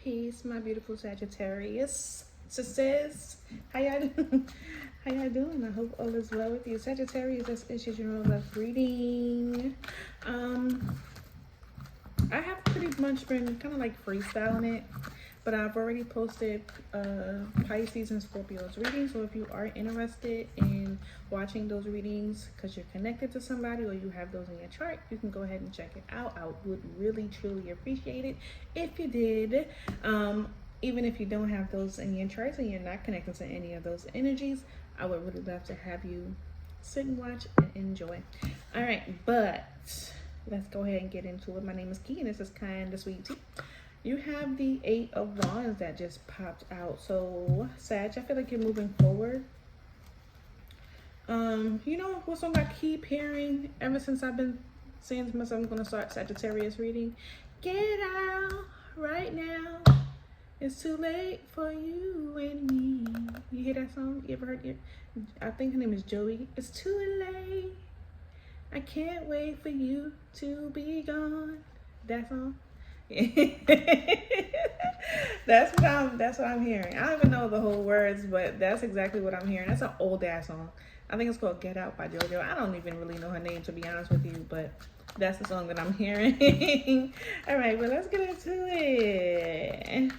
Peace, my beautiful Sagittarius sisters. How y'all doing? How y'all doing? I hope all is well with you. Sagittarius, this is your general love reading. I have pretty much been kind of like freestyling it, but I've already posted Pisces and Scorpio's readings. So if you are interested in watching those readings because you're connected to somebody or you have those in your chart, you can go ahead and check it out. I would really truly appreciate it if you did. Even if you don't have those in your charts and you're not connected to any of those energies, I would really love to have you sit and watch and enjoy. All right, but let's go ahead and get into it. My name is Key and this is Kinda Sweet Tea. You have the 8 of Wands that just popped out. So, Sag, I feel like you're moving forward. You know what song I keep hearing ever since I've been saying to myself I'm going to start Sagittarius reading? Get out right now. It's too late for you and me. You hear that song? You ever heard it? I think her name is Joey. It's too late. I can't wait for you to be gone. That song? that's what I'm hearing. I don't even know the whole words, but that's exactly what I'm hearing. That's an old ass song. I think it's called Get Out by JoJo. I don't even really know her name, to be honest with you, but that's the song that I'm hearing. All right, well, let's get into it.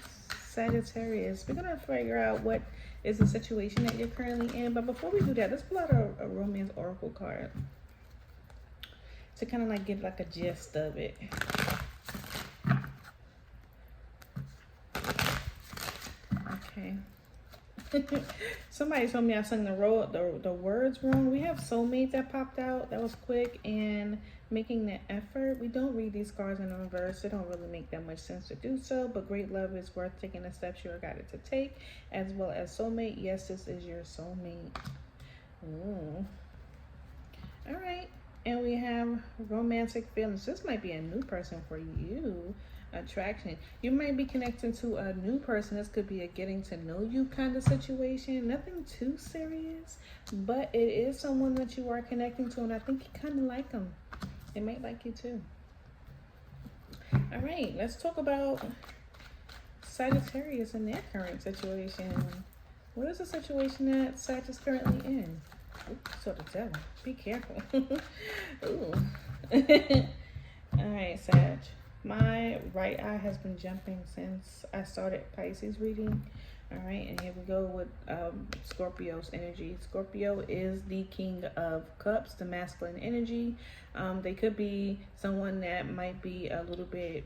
Sagittarius, we're gonna figure out what is the situation that you're currently in, but before we do that, let's pull out a romance oracle card to kind of like get like a gist of it. Okay. Somebody told me I sung the words wrong. We have soulmate that popped out. That was quick. And making the effort. We don't read these cards in reverse. It don't really make that much sense to do so. But great love is worth taking the steps you are guided to take. As well as soulmate. Yes, this is your soulmate. Ooh. All right. And we have romantic feelings. This might be a new person for you. Attraction. You might be connecting to a new person. This could be a getting to know you kind of situation. Nothing too serious, but it is someone that you are connecting to, and I think you kind of like them. They might like you too. All right, let's talk about Sagittarius and their current situation. What is the situation that Sag is currently in? Ooh, so the devil. Be careful. Ooh. All right, Sag. My right eye has been jumping since I started Pisces reading. All right, and here we go with Scorpio's energy. Scorpio is the king of cups, the masculine energy. They could be someone that might be a little bit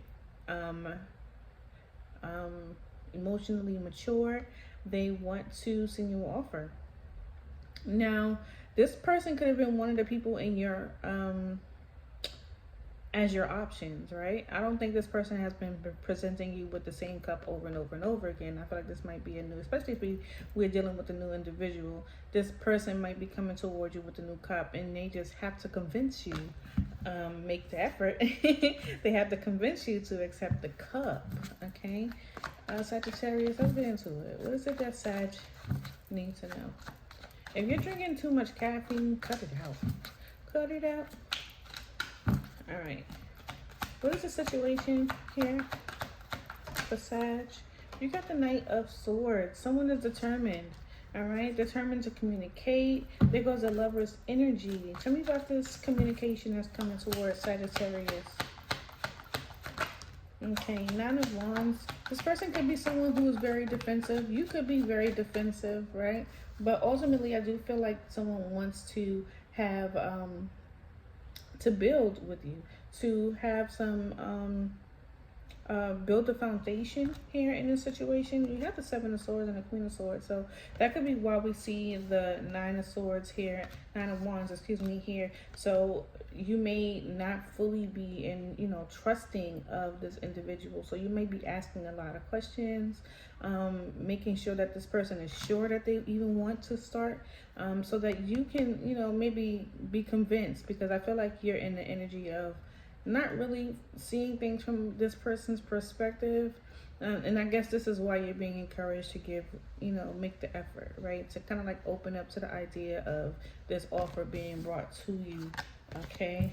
emotionally mature. They want to send you an offer. Now, this person could have been one of the people in your as your options, right? I don't think this person has been presenting you with the same cup over and over and over again. I feel like this might be a new, especially if we're dealing with a new individual. This person might be coming towards you with a new cup, and they just have to convince you, make the effort. They have to convince you to accept the cup, okay? Sagittarius, let's get into it. What is it that Sag needs to know? If you're drinking too much caffeine, cut it out. Cut it out. All right. What is the situation here for Sag? You got the Knight of Swords. Someone is determined. All right. Determined to communicate. There goes the Lover's energy. Tell me about this communication that's coming towards Sagittarius. Okay. 9 of Wands. This person could be someone who is very defensive. You could be very defensive, right? But ultimately, I do feel like someone wants to have to build with you, to have some build a foundation here in this situation. You have the 7 of Swords and the Queen of Swords, so that could be why we see the 9 of Swords here, 9 of Wands, excuse me, here. So you may not fully be in, trusting of this individual, so you may be asking a lot of questions, making sure that this person is sure that they even want to start, so that you can, maybe be convinced, because I feel like you're in the energy of not really seeing things from this person's perspective, and I guess this is why you're being encouraged to give, make the effort, right, to kind of like open up to the idea of this offer being brought to you. Okay.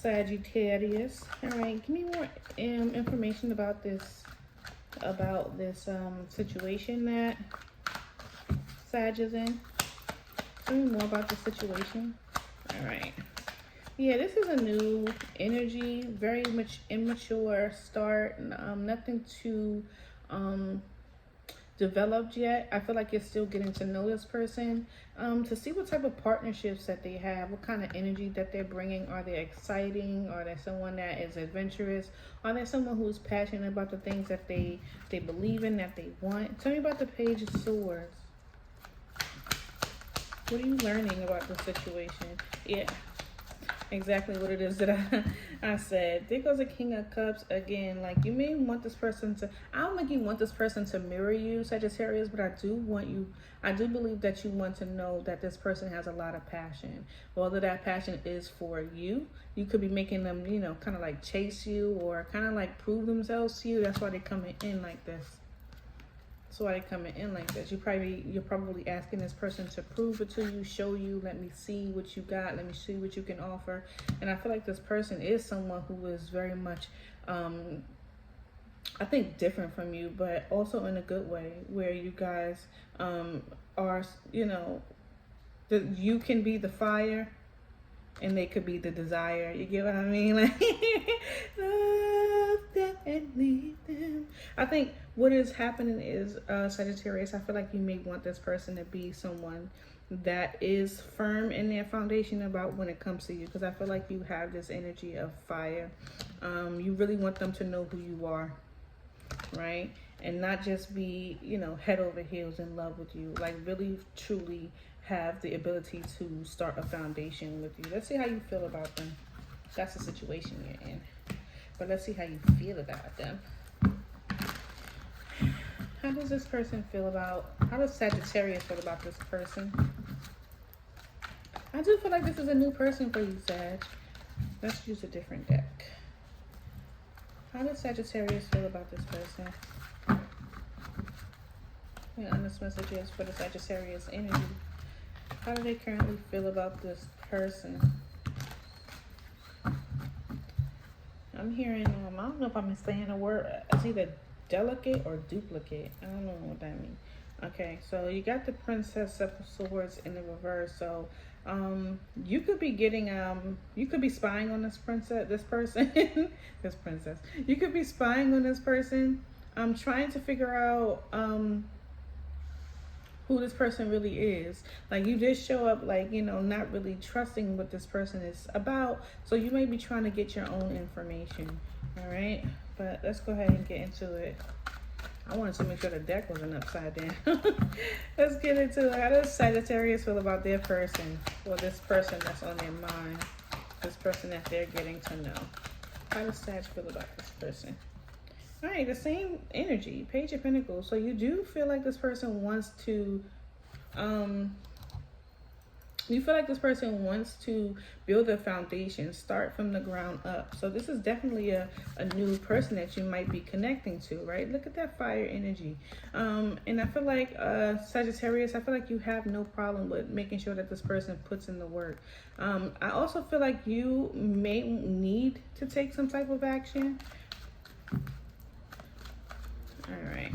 Sagittarius. All right, give me more information about this situation that Sag is in. Tell me more about the situation. All right. Yeah, this is a new energy, very much immature start. Nothing too developed yet. I feel like you're still getting to know this person, to see what type of partnerships that they have, what kind of energy that they're bringing. Are they exciting? Are they someone that is adventurous? Are they someone who's passionate about the things that they believe in, that they want? Tell me about the Page of Swords. What are you learning about the situation? Yeah, exactly what it is that I said. There goes the King of Cups again. Like, you may want this person to, I don't think you want this person to mirror you, Sagittarius, but I do believe that you want to know that this person has a lot of passion. Whether that passion is for you, you could be making them, kind of like chase you or kind of like prove themselves to you. That's why they're coming in like this. That's why they're coming in like this. You're probably asking this person to prove it to you, show you, let me see what you got, let me see what you can offer. And I feel like this person is someone who is very much, I think, different from you, but also in a good way, where you guys are, you can be the fire and they could be the desire. You get what I mean? Like, love them and leave them. I think what is happening is, Sagittarius, I feel like you may want this person to be someone that is firm in their foundation about when it comes to you, because I feel like you have this energy of fire. You really want them to know who you are, right? And not just be, head over heels in love with you. Like, really, truly have the ability to start a foundation with you. Let's see how you feel about them. That's the situation you're in. But let's see how you feel about them. How does Sagittarius feel about this person? I do feel like this is a new person for you, Sag. Let's use a different deck. How does Sagittarius feel about this person? Yeah, honest messages for the Sagittarius energy. How do they currently feel about this person? I'm hearing, I don't know if I'm saying a word. It's either delicate or duplicate. I don't know what that means. Okay, so you got the Princess of Swords in the reverse. So you could be getting, you could be spying on this person. This princess. You could be spying on this person. Trying to figure out who this person really is. Like, you just show up like, not really trusting what this person is about. So you may be trying to get your own information. All right, but let's go ahead and get into it. I wanted to make sure the deck wasn't upside down. Let's get into it. How does Sagittarius feel about their person, or this person that's on their mind, this person that they're getting to know? How does Sag feel about this person? All right, the same energy, Page of Pentacles. So you do feel like this person wants to, build a foundation, start from the ground up. So this is definitely a new person that you might be connecting to, right? Look at that fire energy. And I feel like, Sagittarius, I feel like you have no problem with making sure that this person puts in the work. I also feel like you may need to take some type of action. All right.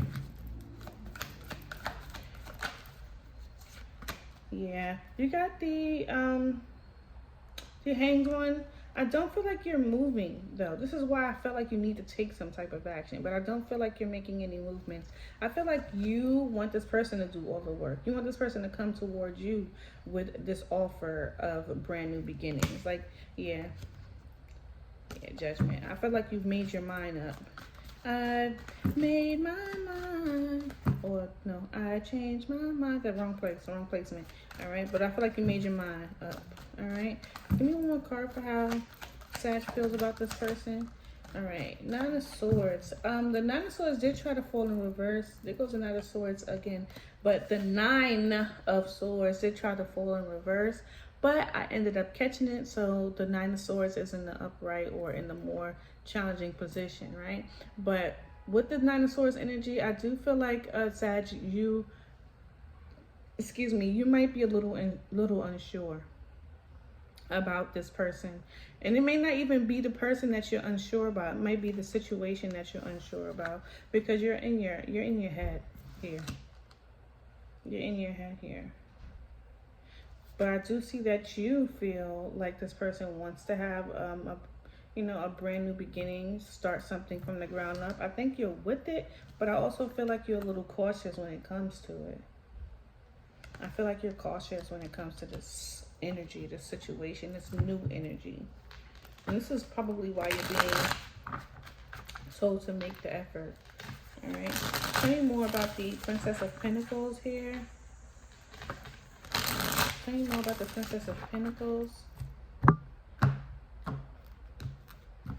Yeah, you got the Hanged One. I don't feel like you're moving, though. This is why I felt like you need to take some type of action, but I don't feel like you're making any movements. I feel like you want this person to do all the work. You want this person to come towards you with this offer of brand new beginnings. Like, yeah, Judgment. I feel like you've made your mind up. I've made my mind, or no, I changed my mind. The wrong placement. All right, but I feel like you made your mind up. All right, give me one more card for how Sag feels about this person. All right, Nine of Swords. The Nine of Swords did try to fall in reverse. There goes the Nine of Swords again, but the Nine of Swords did try to fall in reverse, but I ended up catching it. So the Nine of Swords is in the upright, or in the more challenging position, right? But with the Nine of Swords energy, I do feel like, Sag, you might be a little unsure. about this person. And it may not even be the person that you're unsure about. It might be the situation that you're unsure about, because you're in your head here. You're in your head here. But I do see that you feel like this person wants to have a brand new beginning, start something from the ground up. I think you're with it, but I also feel like you're a little cautious when it comes to it. I feel like you're cautious when it comes to this energy, this situation, this new energy. And this is probably why you're being told to make the effort. All right. Tell me more about the Princess of Pentacles here. Tell me more about the Princess of Pentacles.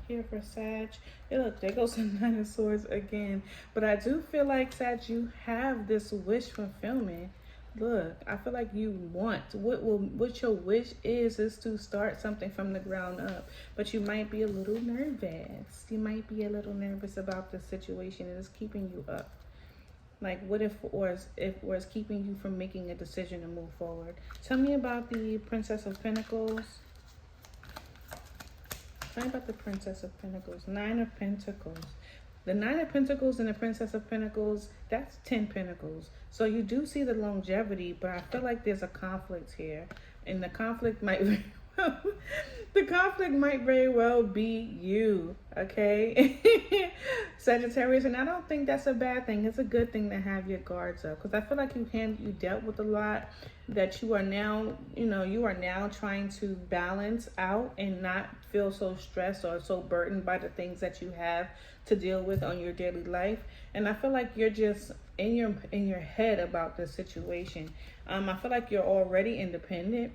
Here for Sag. Hey, look, there goes the Nine of Swords again. But I do feel like, Sag, you have this wish fulfillment. Look, I feel like you want, what your wish is to start something from the ground up. But you might be a little nervous. You might be a little nervous about the situation, and it's keeping you up. Like, what if, or it's keeping you from making a decision to move forward. Tell me about the Princess of Pentacles. Tell me about the Princess of Pentacles. Nine of Pentacles. The Nine of Pentacles and the Princess of Pentacles, that's 10 Pentacles. So you do see the longevity, but I feel like there's a conflict here. And the conflict might very well be you, okay? Sagittarius, and I don't think that's a bad thing. It's a good thing to have your guards up, because I feel like you dealt with a lot that you are now, trying to balance out and not feel so stressed or so burdened by the things that you have to deal with on your daily life. And I feel like you're just in your head about this situation. I feel like you're already independent.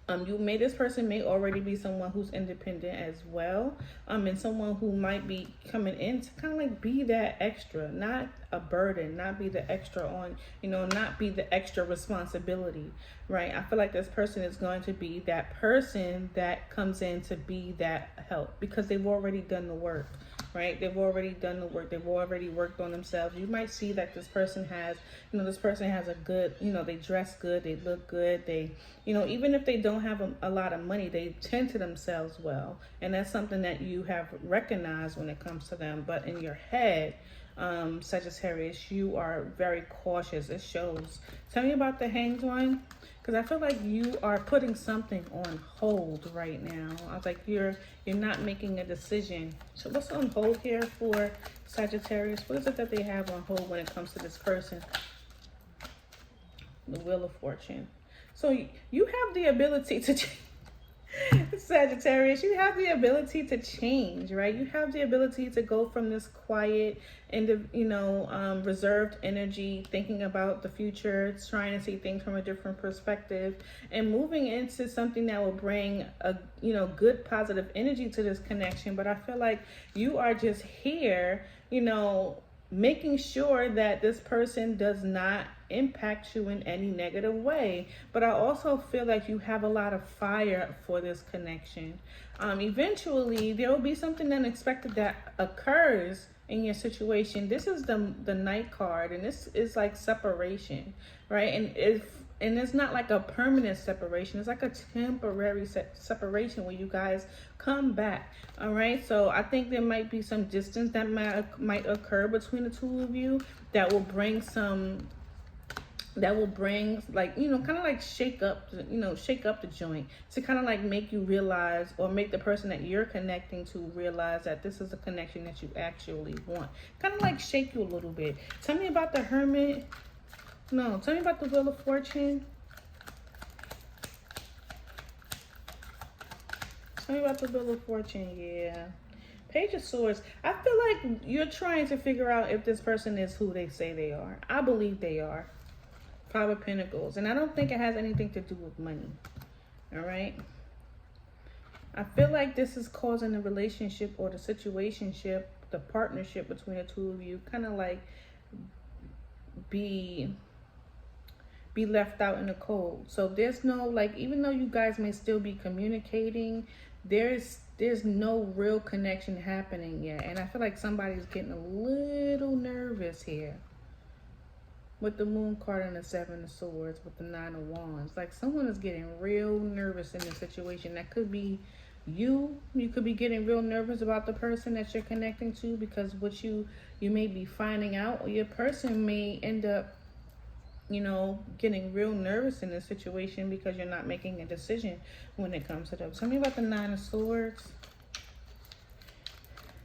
This person may already be someone who's independent as well. And someone who might be coming in to kind of like be that extra, not a burden, not be the extra on, not be the extra responsibility, right? I feel like this person is going to be that person that comes in to be that help, because they've already done the work. Right? They've already done the work. They've already worked on themselves. You might see that this person has a good, they dress good, they look good. They, even if they don't have a lot of money, they tend to themselves well. And that's something that you have recognized when it comes to them. But in your head, Sagittarius, you are very cautious. It shows. Tell me about the Hanged One. Because I feel like you are putting something on hold right now. I was like, you're not making a decision. So what's on hold here for Sagittarius? What is it that they have on hold when it comes to this person? The Wheel of Fortune. So you have the ability to Sagittarius, you have the ability to change, right? You have the ability to go from this quiet and reserved energy, thinking about the future, trying to see things from a different perspective, and moving into something that will bring a good positive energy to this connection. But I feel like you are just here, making sure that this person does not impact you in any negative way. But I also feel like you have a lot of fire for this connection. Eventually, there will be something unexpected that occurs in your situation. This is the Knight card, and this is like separation, right? And it's not like a permanent separation. It's like a temporary separation where you guys come back. All right. So I think there might be some distance that might occur between the two of you that will bring like, kind of like shake up the joint, to kind of like make you realize, or make the person that you're connecting to realize that this is a connection that you actually want. Kind of like shake you a little bit. Tell me about the Hermit. No, tell me about the Wheel of Fortune. Tell me about the Wheel of Fortune. Yeah. Page of Swords. I feel like you're trying to figure out if this person is who they say they are. I believe they are. Five of Pentacles. And I don't think it has anything to do with money. All right. I feel like this is causing the relationship or the situationship, the partnership between the two of you, kind of like be left out in the cold. So there's no, like, even though you guys may still be communicating, there's no real connection happening yet. And I feel like somebody's getting a little nervous here. with the Moon card and the Seven of Swords with the Nine of Wands. Like someone is getting real nervous in this situation. That could be you. You could be getting real nervous about the person that you're connecting to, because what you may be finding out, or your person may end up, you know, getting real nervous in this situation because you're not making a decision when it comes to them. Tell me about the Nine of Swords.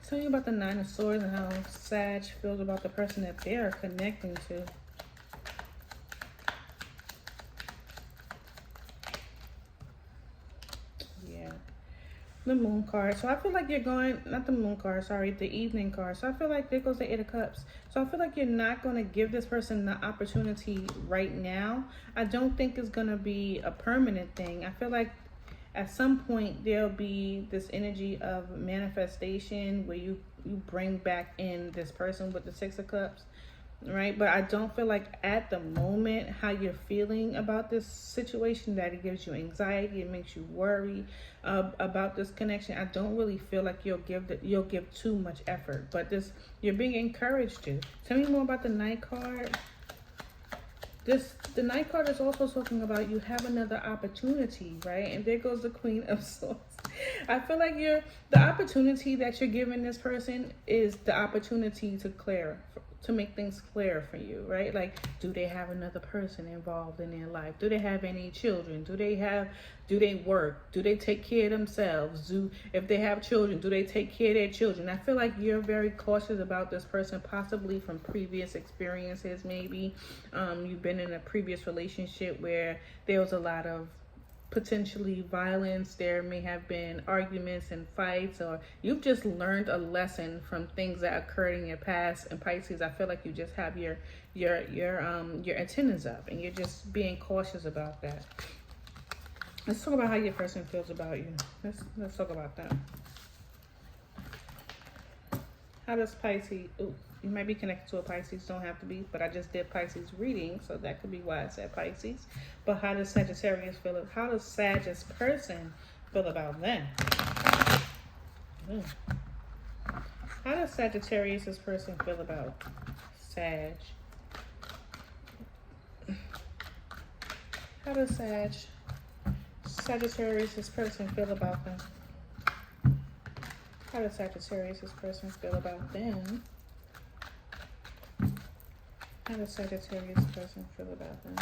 Tell me about the Nine of Swords and how Sag feels about the person that they are connecting to. The Moon card. So I feel like you're going, not the Moon card, sorry, the Evening card. So I feel like there goes the Eight of Cups. So I feel like you're not going to give this person the opportunity right now. I don't think it's going to be a permanent thing. I feel like at some point there'll be this energy of manifestation where you bring back in this person with the Six of Cups. Right, but I don't feel like at the moment how you're feeling about this situation, that it gives you anxiety, it makes you worry about this connection. I don't really feel like you'll give too much effort, but you're being encouraged to. Tell me more about the Knight card. The Knight card is also talking about you have another opportunity, right? And there goes the Queen of Swords. I feel like the opportunity that you're giving this person is the opportunity to make things clear for you, right? Like, do they have another person involved in their life? Do they have any children? Do they work? Do they take care of themselves? If they have children, do they take care of their children? I feel like you're very cautious about this person, possibly from previous experiences. Maybe you've been in a previous relationship where there was a lot of potentially violence. There may have been arguments and fights, or you've just learned a lesson from things that occurred in your past. And Pisces, I feel like you just have your antennas up and you're just being cautious about that. Let's talk about how your person feels about you. Let's talk about that. How does Pisces, you might be connected to a Pisces, don't have to be, but I just did Pisces reading, so that could be why I said Pisces. But how does Sagittarius feel? How does Sagittarius person feel about them? How does Sagittarius person feel about Sag? How does Sagittarius person feel about them? How does Sagittarius person feel about them? How does Sagittarius person feel about them?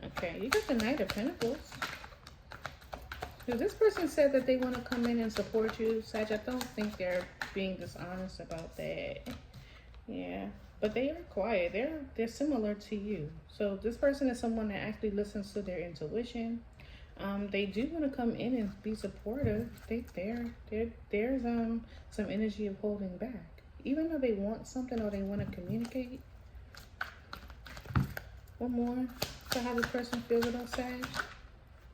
Okay, you got the Knight of Pentacles. This person said that they want to come in and support you, Sag. I don't think they're being dishonest about that. Yeah, but they are quiet. They're similar to you. So this person is someone that actually listens to their intuition. They do want to come in and be supportive. There's some energy of holding back, even though they want something or they want to communicate. One more. So how this person feels about Sag.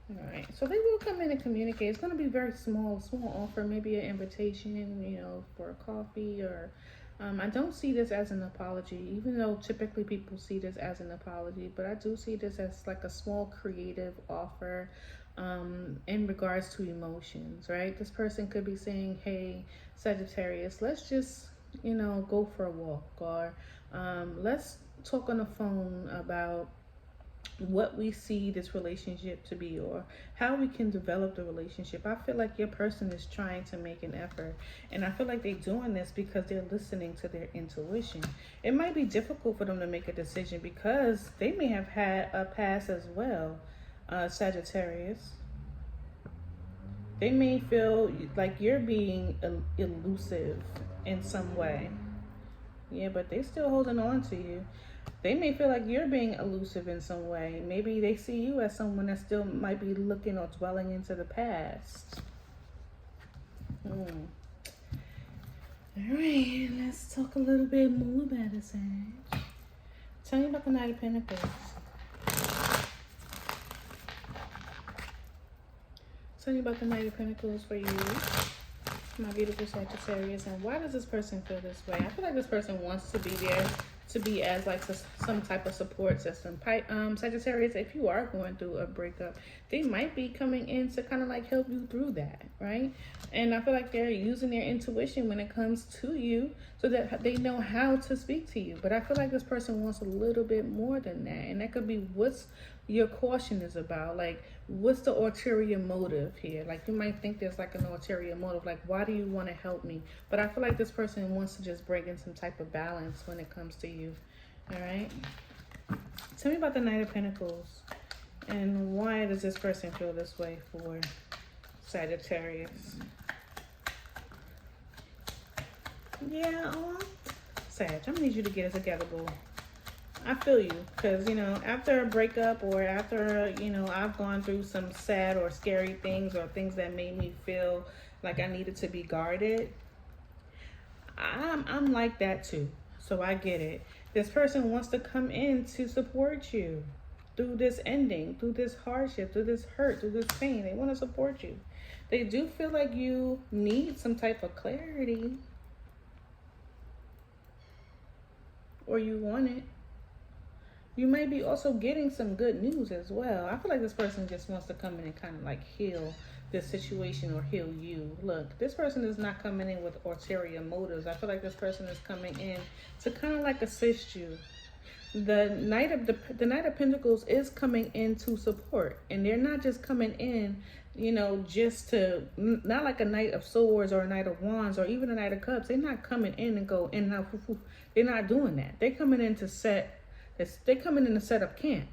All right, so they will come in and communicate. It's going to be very small offer, maybe an invitation, you know, for a coffee, or I don't see this as an apology, even though typically people see this as an apology, but I do see this as like a small creative offer in regards to emotions, right? This person could be saying, hey, Sagittarius, let's just, you know, go for a walk, or let's talk on the phone about what we see this relationship to be, or how we can develop the relationship. I feel like your person is trying to make an effort, and I feel like they're doing this because they're listening to their intuition. It might be difficult for them to make a decision because they may have had a past as well, Sagittarius. They may feel like you're being elusive in some way. Yeah, but they're still holding on to you. They may feel like you're being elusive in some way. Maybe they see you as someone that still might be looking or dwelling into the past. All right, let's talk a little bit more about it, Sag. Tell me about the Knight of Pentacles. Tell me about the Knight of Pentacles for you, my beautiful Sagittarius, and why does this person feel this way? I feel like this person wants to be there to be as like some type of support system. Sagittarius, if you are going through a breakup, they might be coming in to kind of like help you through that, right? And I feel like they're using their intuition when it comes to you so that they know how to speak to you. But I feel like this person wants a little bit more than that. And that could be what's your caution is about. Like, what's the ulterior motive here? Like, you might think there's like an ulterior motive. Like, why do you want to help me? But I feel like this person wants to just bring in some type of balance when it comes to you. All right. Tell me about the Knight of Pentacles. And why does this person feel this way for Sagittarius? Yeah, Sag, I'm gonna need you to get it together, boo. I feel you, because, you know, after a breakup or after, you know, I've gone through some sad or scary things or things that made me feel like I needed to be guarded. I'm like that too, so I get it. This person wants to come in to support you through this ending, through this hardship, through this hurt, through this pain. They want to support you. They do feel like you need some type of clarity, or you want it. You may be also getting some good news as well. I feel like this person just wants to come in and kind of like heal this situation or heal you. Look, this person is not coming in with ulterior motives. I feel like this person is coming in to kind of like assist you. The Knight of Pentacles is coming in to support, and they're not just coming in, you know, just to, not like a Knight of Swords or a Knight of Wands or even a Knight of Cups. They're not coming in and go in and out. They're not doing that. They're coming in to they're coming in to set up camp.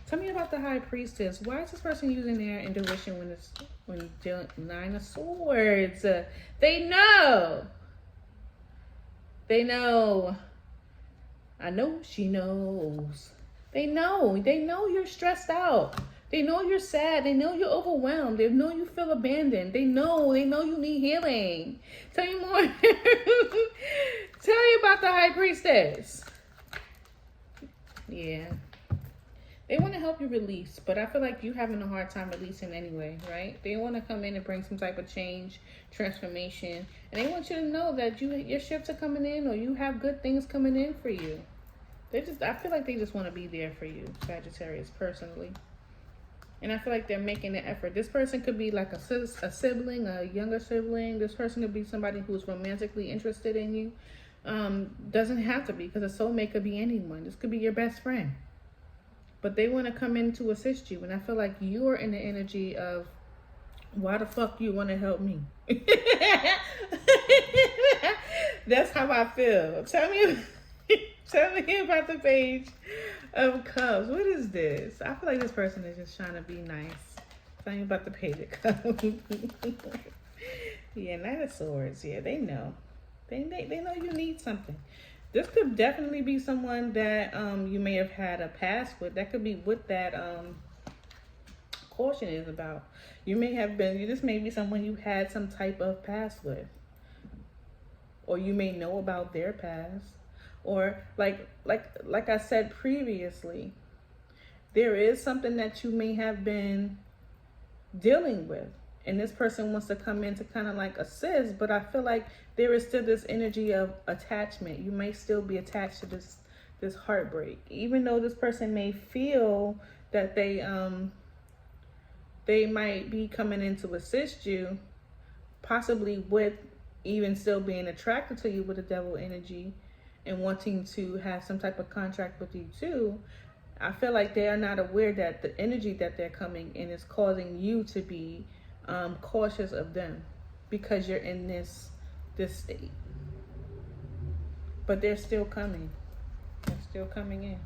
Tell me about the High Priestess. Why is this person using their intuition when dealing 9 of Swords? They know. They know. I know she knows. They know. They know you're stressed out. They know you're sad. They know you're overwhelmed. They know you feel abandoned. They know you need healing. Tell me more. Tell me about the High Priestess. Yeah. They want to help you release, but I feel like you're having a hard time releasing anyway, right? They want to come in and bring some type of change, transformation, and they want you to know that your shifts are coming in, or you have good things coming in for you. I feel like they just want to be there for you, Sagittarius, personally. And I feel like they're making the effort. This person could be like a sibling, a younger sibling. This person could be somebody who's romantically interested in you. Doesn't have to be, because a soulmate could be anyone. This could be your best friend. But they want to come in to assist you. And I feel like you're in the energy of, why the fuck you want to help me? That's how I feel. Tell me about the Page of Cups. What is this? I feel like this person is just trying to be nice. Tell me about the Page of Cups. Yeah, Knight of Swords. Yeah, they know. They know you need something. This could definitely be someone that you may have had a past with. That could be what that caution is about. This may be someone you had some type of past with. Or you may know about their past. Or like I said previously, there is something that you may have been dealing with. And this person wants to come in to kind of like assist, but I feel like there is still this energy of attachment. You may still be attached to this heartbreak, even though this person may feel that they might be coming in to assist you, possibly with even still being attracted to you with the Devil energy and wanting to have some type of contract with you too. I feel like they are not aware that the energy that they're coming in is causing you to be cautious of them, because you're in this state. But they're still coming. They're still coming in.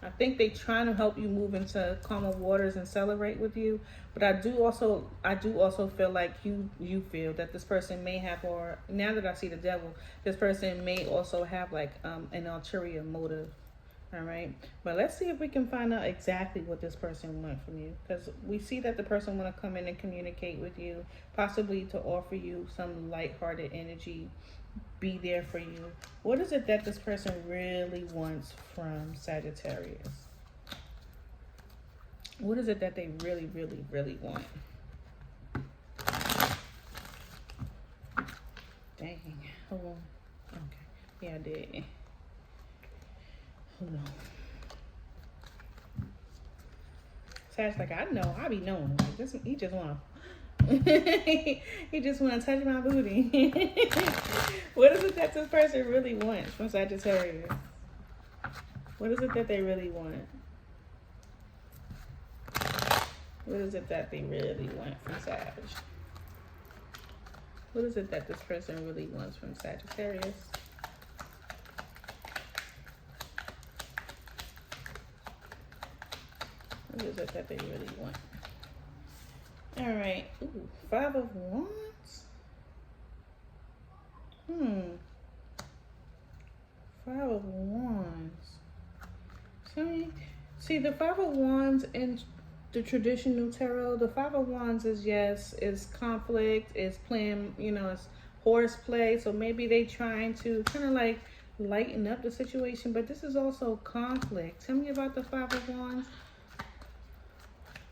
I think they're trying to help you move into calmer waters and celebrate with you. But I do also feel like you feel that this person may have, or now that I see the Devil, this person may also have like an ulterior motive. All right, but let's see if we can find out exactly what this person wants from you, because we see that the person want to come in and communicate with you, possibly to offer you some lighthearted energy, be there for you. What is it that this person really wants from Sagittarius? What is it that they really, really, really want? Dang, hold on. Okay. Yeah, I did. Hold on. Sag's like, I know, I be knowing. Like, this, he just wanna he just wanna touch my booty. What is it that this person really wants from Sagittarius? What is it that they really want? What is it that they really want from Sag? What is it that this person really wants from Sagittarius? What is it that they really want? All right. Ooh, 5 of Wands. 5 of Wands. See, the 5 of Wands in the traditional tarot, the 5 of Wands is, yes, is conflict, is playing, you know, it's horseplay. So maybe they trying to kind of like lighten up the situation, but this is also conflict. Tell me about the 5 of Wands.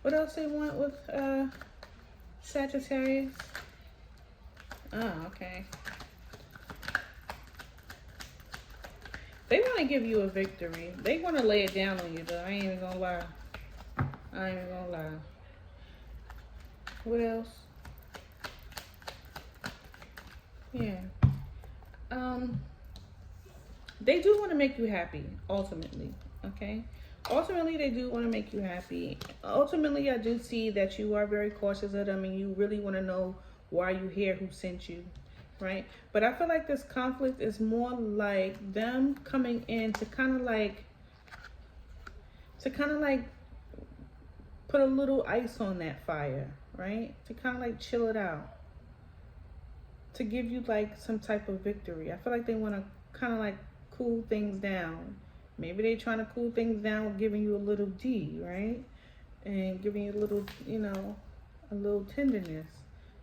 What else they want with Sagittarius? Oh, okay. They want to give you a victory. They want to lay it down on you, though. I ain't even gonna lie. I ain't even gonna lie. What else? Yeah. They do want to make you happy, ultimately. Okay? Ultimately, they do want to make you happy. Ultimately, I do see that you are very cautious of them and you really want to know why you here, who sent you, right? But I feel like this conflict is more like them coming in to kind of like put a little ice on that fire, right? To kind of like chill it out. To give you like some type of victory. I feel like they want to kind of like cool things down. Maybe they're trying to cool things down with giving you a little D, right? And giving you a little, you know, a little tenderness.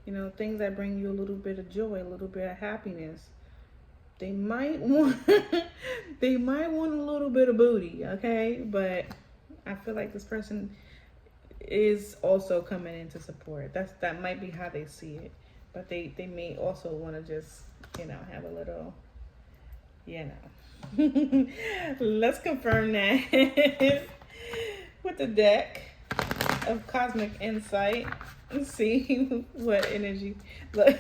You know, things that bring you a little bit of joy, a little bit of happiness. They might want they might want a little bit of booty, okay? But I feel like this person is also coming in to support. That might be how they see it. But they may also want to just, you know, have a little, you know. Let's confirm that with the deck of Cosmic Insight. Let's see what energy. Look.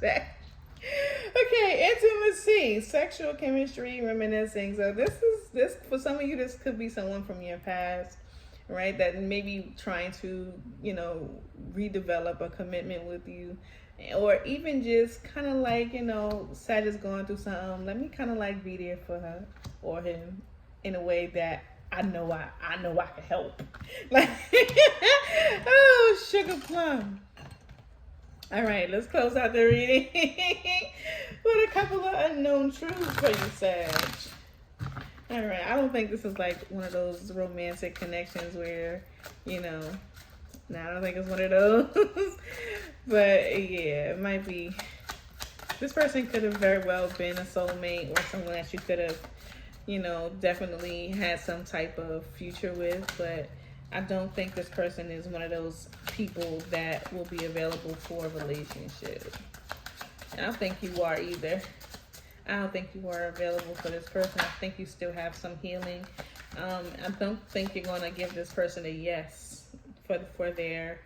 Okay, intimacy, sexual chemistry, reminiscing. So this for some of you, this could be someone from your past, right? That maybe trying to, you know, redevelop a commitment with you. Or even just kind of like, you know, Sag is going through something. Let me kind of like be there for her or him in a way that I know I can help. Like, oh, sugar plum. All right, let's close out the reading with a couple of unknown truths for you, Sag. All right, I don't think this is like one of those romantic connections where, you know, no, I don't think it's one of those. But yeah, it might be. This person could have very well been a soulmate or someone that you could have, you know, definitely had some type of future with. But I don't think this person is one of those people that will be available for a relationship. I don't think you are either. I don't think you are available for this person. I think you still have some healing. I don't think you're going to give this person a yes for their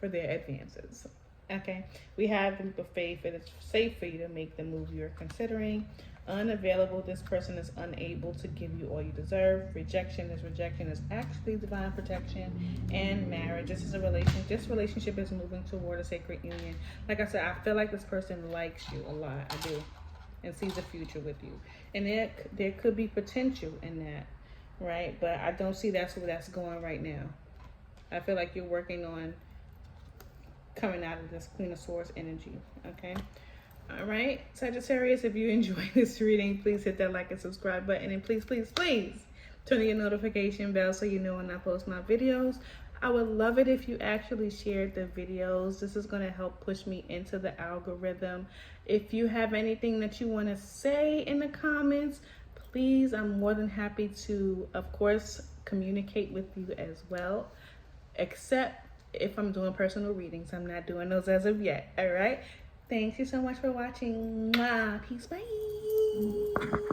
advances. Okay, we have the leap of faith. It is safe for you to make the move you're considering. Unavailable, this person is unable to give you all you deserve. Rejection is actually divine protection. And marriage, this relationship is moving toward a sacred union. Like I said, I feel like this person likes you a lot. I do, and sees a future with you. And there could be potential in that, right? But I don't see that's where that's going right now. I feel like you're working on coming out of this Queen of Swords energy, okay? All right, Sagittarius, if you enjoy this reading, please hit that like and subscribe button. And please, please, please turn on your notification bell so you know when I post my videos. I would love it if you actually shared the videos. This is going to help push me into the algorithm. If you have anything that you want to say in the comments, please, I'm more than happy to, of course, communicate with you as well. Except if I'm doing personal readings. I'm not doing those as of yet, all right? Thanks you so much for watching. Mwah. Peace. Bye.